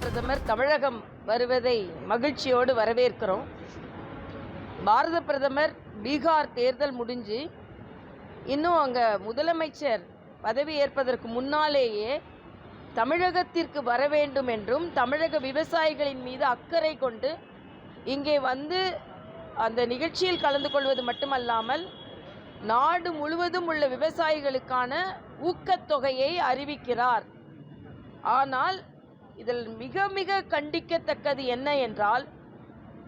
பிரதமர் தமிழகம் வருவதை மகிழ்ச்சியோடு வரவேற்கிறோம். பாரத பிரதமர் பீகார் தேர்தல் முடிஞ்சு இன்னும் அங்கே முதலமைச்சர் பதவி ஏற்பதற்கு முன்னாலேயே தமிழகத்திற்கு வர வேண்டும் என்றும் தமிழக விவசாயிகளின் மீது அக்கறை கொண்டு இங்கே வந்து அந்த நிகழ்ச்சியில் கலந்து கொள்வது மட்டுமல்லாமல் நாடு முழுவதும் உள்ள விவசாயிகளுக்கான ஊக்கத்தொகையை அறிவிக்கிறார். ஆனால் இதில் மிக மிக கண்டிக்கத்தக்கது என்ன என்றால்,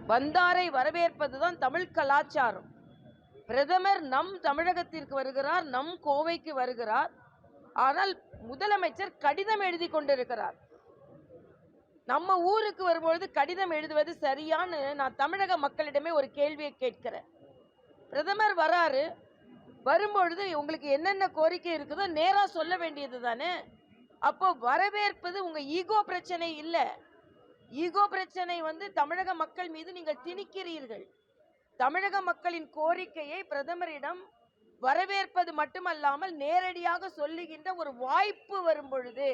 வந்தாரை வரவேற்பதுதான் தமிழ் கலாச்சாரம். பிரதமர் நம் தமிழகத்திற்கு வருகிறார், நம் கோவைக்கு வருகிறார். ஆனால் முதலமைச்சர் கடிதம் எழுதி கொண்டிருக்கிறார். நம்ம ஊருக்கு வரும்பொழுது கடிதம் எழுதுவது சரியான்னு நான் தமிழக மக்களிடமே ஒரு கேள்வியை கேட்கிறேன். பிரதமர் வராரு, வரும்பொழுது உங்களுக்கு என்னென்ன கோரிக்கை இருக்குதோ நேராக சொல்ல வேண்டியது தானே. அப்போ வரவேற்பது உங்க ஈகோ பிரச்சனை இல்லை. ஈகோ பிரச்சனை தமிழக மக்கள் மீது நீங்கள் திணிக்கிறீர்கள். தமிழக மக்களின் கோரிக்கையை பிரதமரிடம் வரவேற்பது மட்டுமல்லாமல் நேரடியாக சொல்லுகின்ற ஒரு வாய்ப்பு வரும் பொழுது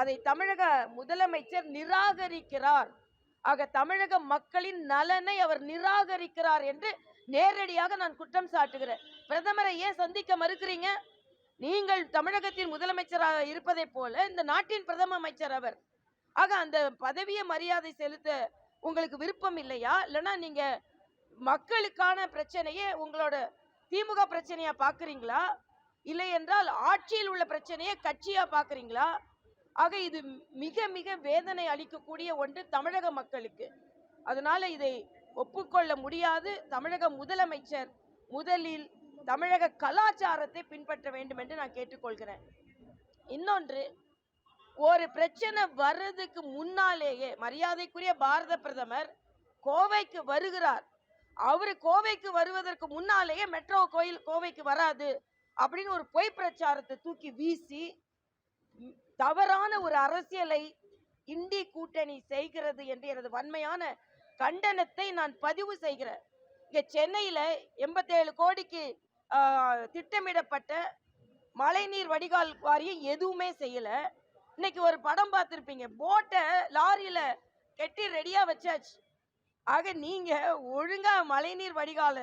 அதை தமிழக முதலமைச்சர் நிராகரிக்கிறார். ஆக தமிழக மக்களின் நலனை அவர் நிராகரிக்கிறார் என்று நேரடியாக நான் குற்றம் சாட்டுகிறேன். பிரதமரை ஏன் சந்திக்க மறுக்கிறீங்க? நீங்கள் தமிழகத்தின் முதலமைச்சராக இருப்பதை போல இந்த நாட்டின் பிரதம அமைச்சர் அவர். ஆக அந்த பதவியை மரியாதை செலுத்த உங்களுக்கு விருப்பம் இல்லையா? இல்லைன்னா நீங்க மக்களுக்கான பிரச்சனையே உங்களோட திமுக பிரச்சனையா பார்க்குறீங்களா? இல்லை என்றால் ஆட்சியில் உள்ள பிரச்சனையை கட்சியா பார்க்குறீங்களா? ஆக இது மிக மிக வேதனை அளிக்கக்கூடிய ஒன்று தமிழக மக்களுக்கு. அதனால இதை ஒப்புக்கொள்ள முடியாது. தமிழக முதலமைச்சர் முதலில் தமிழக கலாச்சாரத்தை பின்பற்ற வேண்டும் என்று நான் கேட்டுக்கொள்கிறேன். இன்னொன்று, ஒரு பிரச்சனை வர்றதுக்கு முன்னாலேயே மரியாதைக்குரிய பாரத பிரதமர் கோவைக்கு வருகிறார். அவர் கோவைக்கு வருவதற்கு முன்னாலேயே மெட்ரோ கோவைக்கு வராது அப்படின்னு ஒரு பொய் பிரச்சாரத்தை தூக்கி வீசி தவறான ஒரு அரசியலை இந்தி கூட்டணி செய்கிறது என்று எனது வன்மையான கண்டனத்தை நான் பதிவு செய்கிறேன். இங்கே சென்னையில் 87 கோடிக்கு திட்டமிடப்பட்ட மழைநீர் வடிகால் வாரியம் எதுவுமே செய்யலை. இன்னைக்கு ஒரு படம் பார்த்துருப்பீங்க, போட்டை லாரியில் கட்டி ரெடியாக வச்சாச்சு. ஆக நீங்கள் ஒழுங்காக மழைநீர் வடிகால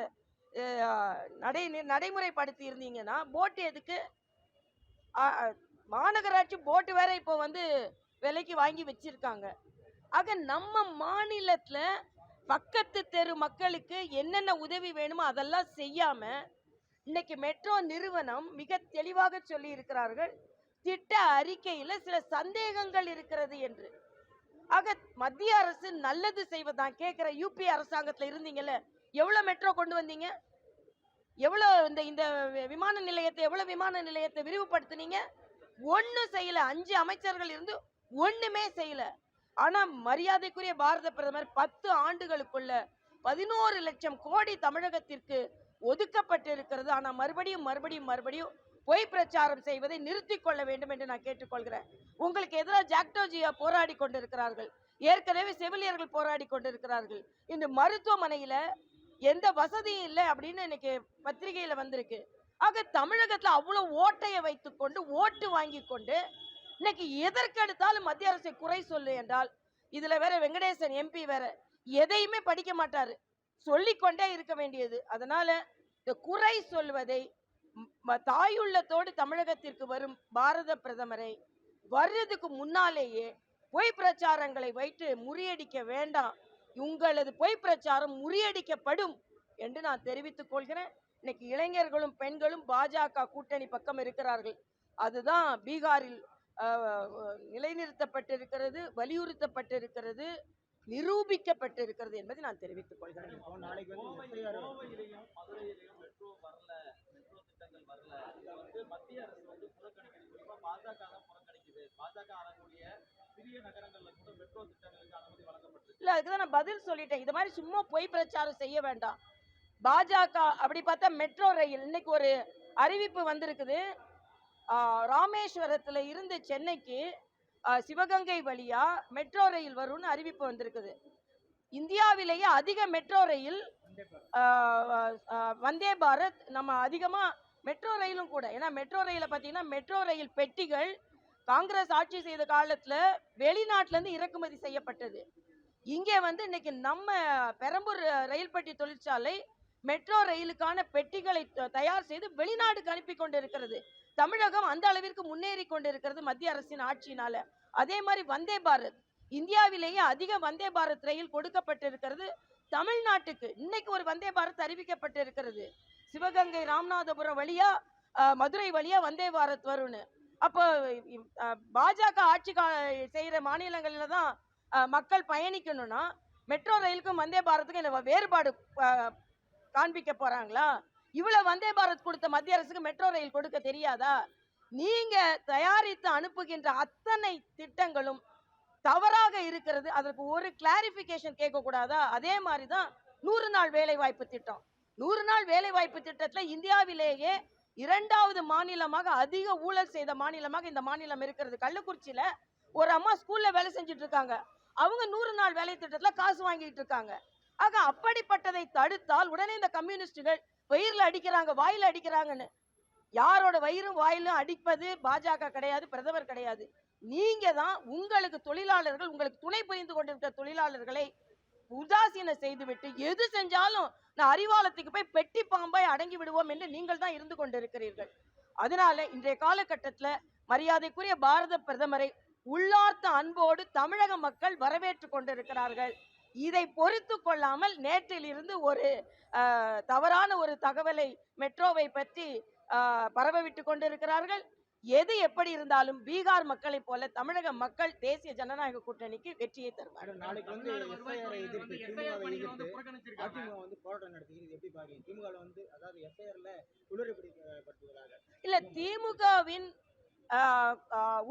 நடைமுறைப்படுத்தி இருந்தீங்கன்னா போட்டு எதுக்கு? மாநகராட்சி போட்டு வேற இப்போ விலைக்கு வாங்கி வச்சிருக்காங்க. ஆக நம்ம மாநிலத்தில் பக்கத்து தெரு மக்களுக்கு என்னென்ன உதவி வேணுமோ அதெல்லாம் செய்யாம இன்னைக்கு மெட்ரோ நிறுவனம் மிக தெளிவாக சொல்லி இருக்கிறார்கள், திட்ட அறிக்கையில் சில சந்தேகங்கள் இருக்கிறது என்று. ஆக மத்திய அரசு நல்லது செய்வதான் கேட்கிற. யூபி அரசாங்கத்தில் இருந்தீங்கல்ல, எவ்வளவு மெட்ரோ கொண்டு வந்தீங்க? எவ்வளவு இந்த விமான நிலையத்தை விரிவுபடுத்தினீங்க? ஒன்னும் செய்யல. 5 அமைச்சர்கள் இருந்து ஒண்ணுமே செய்யல. ஆனா மரியாதைக்குரிய பாரத பிரதமர் 10 ஆண்டுகளுக்குள்ள 11 லட்சம் கோடி தமிழகத்திற்கு ஒதுக்கப்பட்டு இருக்கிறது. ஆனா மறுபடியும் பொய் பிரச்சாரம் செய்வதை நிறுத்திக் கொள்ள வேண்டும் என்று நான் கேட்டுக்கொள்கிறேன். உங்களுக்கு எதிராக ஜாக்டோஜியா போராடி கொண்டிருக்கிறார்கள், ஏற்கனவே செவிலியர்கள் போராடி கொண்டிருக்கிறார்கள். இந்த மருத்துவமனையில எந்த வசதியும் இல்லை அப்படின்னு இன்னைக்கு பத்திரிகையில வந்திருக்கு. ஆக தமிழகத்துல அவ்வளவு ஓட்டையை வைத்துக்கொண்டு ஓட்டு வாங்கி கொண்டு இன்னைக்கு எதற்கெடுத்தாலும் மத்திய அரசை குறை சொல்லு என்றால், இதுல வேற வெங்கடேசன் எம்பி வேற எதையுமே படிக்க மாட்டாரு, சொல்லிக்கொண்டே இருக்க வேண்டியது. அதனால இந்த குறை சொல்வதை தாயுள்ளத்தோடு தமிழகத்திற்கு வரும் பாரத பிரதமரை வர்றதுக்கு முன்னாலேயே பொய் பிரச்சாரங்களை வைத்து முறியடிக்க வேண்டாம். உங்களது பொய் பிரச்சாரம் முறியடிக்கப்படும் என்று நான் தெரிவித்துக் கொள்கிறேன். இன்னைக்கு இளைஞர்களும் பெண்களும் பாஜக கூட்டணி பக்கம் இருக்கிறார்கள். அதுதான் பீகாரில் நிலைநிறுத்தப்பட்டிருக்கிறது, வலியுறுத்தப்பட்டிருக்கிறது, நிரூபிக்கப்பட்டிருக்கிறது என்பதை நான் தெரிவித்துக் கொள்கிறேன். இல்ல, அதுக்குதான் நான் பதில் சொல்லிட்டேன். இது மாதிரி சும்மா பொய் பிரச்சாரம் செய்ய வேண்டாம். பாஜக அப்படி பார்த்தா மெட்ரோ ரயில் இன்னைக்கு ஒரு அறிவிப்பு வந்திருக்குது. ராமேஸ்வரத்தில் இருந்து சென்னைக்கு சிவகங்கை வழியா மெட்ரோ ரயில் வரும்னு அறிவிப்பு வந்திருக்குது. இந்தியாவிலேயே அதிக மெட்ரோ ரயில் வந்தே பாரத் நம்ம அதிகமாக மெட்ரோ ரயிலும் கூட. ஏன்னா மெட்ரோ ரயிலை பார்த்தீங்கன்னா மெட்ரோ ரயில் பெட்டிகள் காங்கிரஸ் ஆட்சி செய்த காலத்துல வெளிநாட்டுல இருந்து இறக்குமதி செய்யப்பட்டது. இங்கே வந்து இன்னைக்கு நம்ம பெரம்பூர் ரயில் பெட்டி தொழிற்சாலை மெட்ரோ ரயிலுக்கான பெட்டிகளை தயார் செய்து வெளிநாடுக்கு அனுப்பி கொண்டிருக்கிறது. தமிழகம் அந்த அளவிற்கு முன்னேறி கொண்டிருக்கிறது மத்திய அரசின் ஆட்சியினால. அதே மாதிரி வந்தே பாரத், இந்தியாவிலேயே அதிக வந்தே பாரத் ரயில் கொடுக்கப்பட்டிருக்கிறது தமிழ்நாட்டுக்கு. இன்னைக்கு ஒரு வந்தே பாரத் அறிவிக்கப்பட்டிருக்கிறது. சிவகங்கை ராமநாதபுரம் வழியா மதுரை வழியா வந்தே பாரத் வரும்னு. அப்போ பாஜக ஆட்சி செய்யற மாநிலங்களில தான் மக்கள் பயணிக்கணும்னா மெட்ரோ ரயிலுக்கும் வந்தே பாரத்துக்கும் வேறுபாடு காண்பிக்க போறாங்களா? இவ்வளவு வந்தே பாரத் கொடுத்த மத்திய அரசுக்கு மெட்ரோ ரயில் கொடுக்க தெரியாதா? நீங்க தயாரித்து அனுப்புகின்ற அத்தனை திட்டங்களும் தவறாக இருக்கிறது. அதற்கு ஒரு கிளாரிபிகேஷன் கேட்க கூடாதா? அதே மாதிரிதான் 100 நாள் வேலை வாய்ப்பு திட்டம். 100 நாள் வேலை வாய்ப்பு திட்டத்துல இந்தியாவிலேயே 2வது மாநிலமாக அதிக ஊழல் செய்த மாநிலமாக இந்த மாநிலம் இருக்கிறது. கள்ளக்குறிச்சியில ஒரு அம்மா ஸ்கூல்ல வேலை செஞ்சுட்டு இருக்காங்க. அவங்க 100 நாள் வேலை திட்டத்துல காசு வாங்கிட்டு இருக்காங்க. ஆக அப்படிப்பட்டதை தடுத்தால் உடனே இந்த கம்யூனிஸ்டுகள் வயிறுல அடிக்கிறாங்க, வாயில அடிக்கிறாங்கன்னு. யாரோட வயிறும் வாயிலும் அடிப்பது பாஜக கிடையாது, பிரதமர் கிடையாது. நீங்க தான் உங்களுக்கு தொழிலாளர்கள், உங்களுக்கு துணை புரிந்து கொண்டிருக்கிற தொழிலாளர்களை உதாசீன செய்துவிட்டு எது செஞ்சாலும் நான் அறிவாலத்துக்கு போய் பெட்டி பாம்பாய் அடங்கி விடுவோம் என்று நீங்கள் தான் இருந்து கொண்டிருக்கிறீர்கள். அதனால இன்றைய காலகட்டத்தில் மரியாதைக்குரிய பாரத பிரதமரை உள்ளார்த்த அன்போடு தமிழக மக்கள் வரவேற்று கொண்டிருக்கிறார்கள். இதை பொறுத்து கொள்ளாமல் நேற்றிலிருந்து ஒரு தவறான ஒரு தகவலை மெட்ரோவை பற்றி பரவவிட்டு கொண்டிருக்கிறார்கள். எது எப்படி இருந்தாலும் பீகார் மக்களை போல தமிழக மக்கள் தேசிய ஜனநாயக கூட்டணிக்கு வெற்றியை தருவார். நாளைக்கு வந்து எஃப்ஐஆரை எதிர்த்து திமுகவை எதிர்த்து அதிமுக வந்து போராட்டம் நடத்துகிறது. எப்படி பாருங்க? திமுக வந்து அதாவது எஃப்ஐஆர்ல குளறுபடிப்படுத்துவதாக இல்ல, திமுகவின்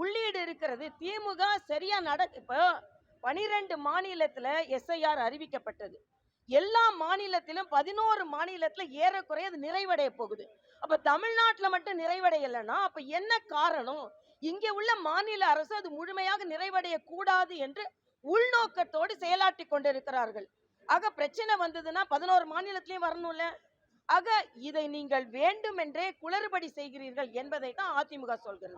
உள்ளீடு இருக்கிறது. திமுக சரியா இப்போ 12 மாநிலத்துல எஸ்ஐஆர் அறிவிக்கப்பட்டது. எல்லா மாநிலத்திலும் 11 மாநிலத்துல ஏறக்குறைய அது நிறைவடைய போகுது. அப்ப தமிழ்நாட்டுல மட்டும் நிறைவடையலைன்னா அப்ப என்ன காரணம்? இங்கே உள்ள மாநில அரசு அது முழுமையாக நிறைவடைய கூடாது என்று உள்நோக்கத்தோடு செயலாற்றி கொண்டிருக்கிறார்கள். ஆக பிரச்சனை வந்ததுன்னா 11 மாநிலத்திலையும் வரணும்ல. ஆக இதை நீங்கள் வேண்டுமென்றே குளறுபடி செய்கிறீர்கள் என்பதை தான் அதிமுக சொல்கிறது.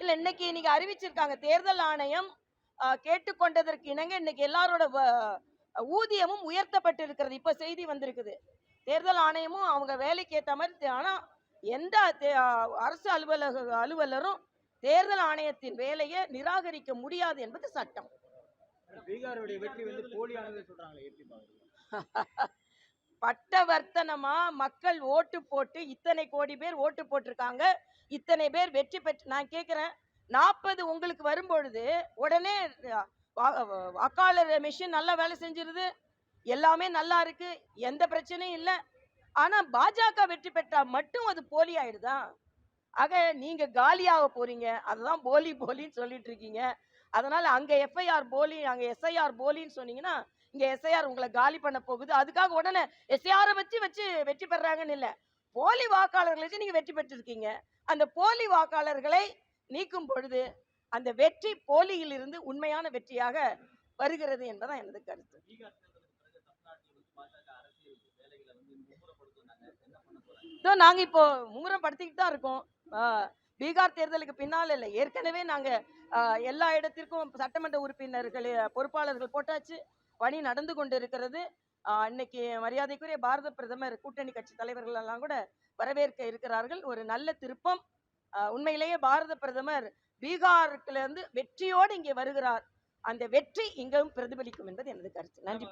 இல்ல, இன்னைக்கு நீங்க அறிவிச்சிருக்காங்க, தேர்தல் ஆணையம் கேட்டுக்கொண்டதற்கு இணங்க இன்னைக்கு எல்லாரோட ஊதியமும் உயர்த்தப்பட்டிருக்கிறது. இப்ப செய்தி வந்திருக்குது. தேர்தல் ஆணையமும் அவங்க வேலைக்கு ஏற்ற மாதிரி. ஆனா எந்த அரசு அலுவலரும் தேர்தல் ஆணையத்தின் வேலையை நிராகரிக்க முடியாது என்பது சட்டம். பீகாருடைய வெற்றி வந்து போலியானது சொல்றாங்களே, எப்படி பாருங்க? பட்டவர்த்தனமா மக்கள் ஓட்டு போட்டு இத்தனை கோடி பேர் ஓட்டு போட்டிருக்காங்க, இத்தனை பேர் வெற்றி பெற்று. நான் கேட்கிறேன், 40 உங்களுக்கு வரும்பொழுது உடனே வாக்காளர் மிஷின் நல்லா வேலை செஞ்சிருது, எல்லாமே நல்லா இருக்கு, எந்த பிரச்சனையும் இல்லை. ஆனா பாஜக வெற்றி பெற்றா மட்டும் அது போலி ஆயிடுதா? ஆக நீங்க காலியாக போறீங்க. அதுதான் போலி போலின்னு சொல்லிட்டு இருக்கீங்க. அதனால அங்க எஃப்ஐஆர் போலி, அங்க எஸ்ஐஆர் போலின்னு சொன்னீங்கன்னா இங்க எஸ்ஐஆர் உங்களை காலி பண்ண போகுது. அதுக்காக உடனே எஸ்ஐஆரை வச்சு வெற்றி பெறாங்கன்னு இல்லை, போலி வாக்காளர்களை வச்சு நீங்க வெற்றி பெற்றிருக்கீங்க. அந்த போலி வாக்காளர்களை நீக்கும் பொழுது அந்த வெற்றி போலியில் இருந்து உண்மையான வெற்றியாக வருகிறது என்பதான் எனது கருத்து. நாங்க இப்போ மும்முரப்படுத்திக்கிட்டு தான் இருக்கோம். பீகார் தேர்தலுக்கு பின்னால் இல்லை, ஏற்கனவே நாங்க எல்லா இடத்திற்கும் சட்டமன்ற உறுப்பினர்கள் பொறுப்பாளர்கள் போட்டாச்சு, பணி நடந்து கொண்டு இருக்கிறது. இன்னைக்கு மரியாதைக்குரிய பாரத பிரதமர் கூட்டணி கட்சி தலைவர்கள் எல்லாம் கூட வரவேற்க இருக்கிறார்கள். ஒரு நல்ல திருப்பம். உண்மையிலேயே பாரத பிரதமர் பீகாருக்குல இருந்து வெற்றியோடு இங்கே வருகிறார். அந்த வெற்றி இங்கும் பிரதிபலிக்கும் என்பது எனது கருத்து. நன்றி.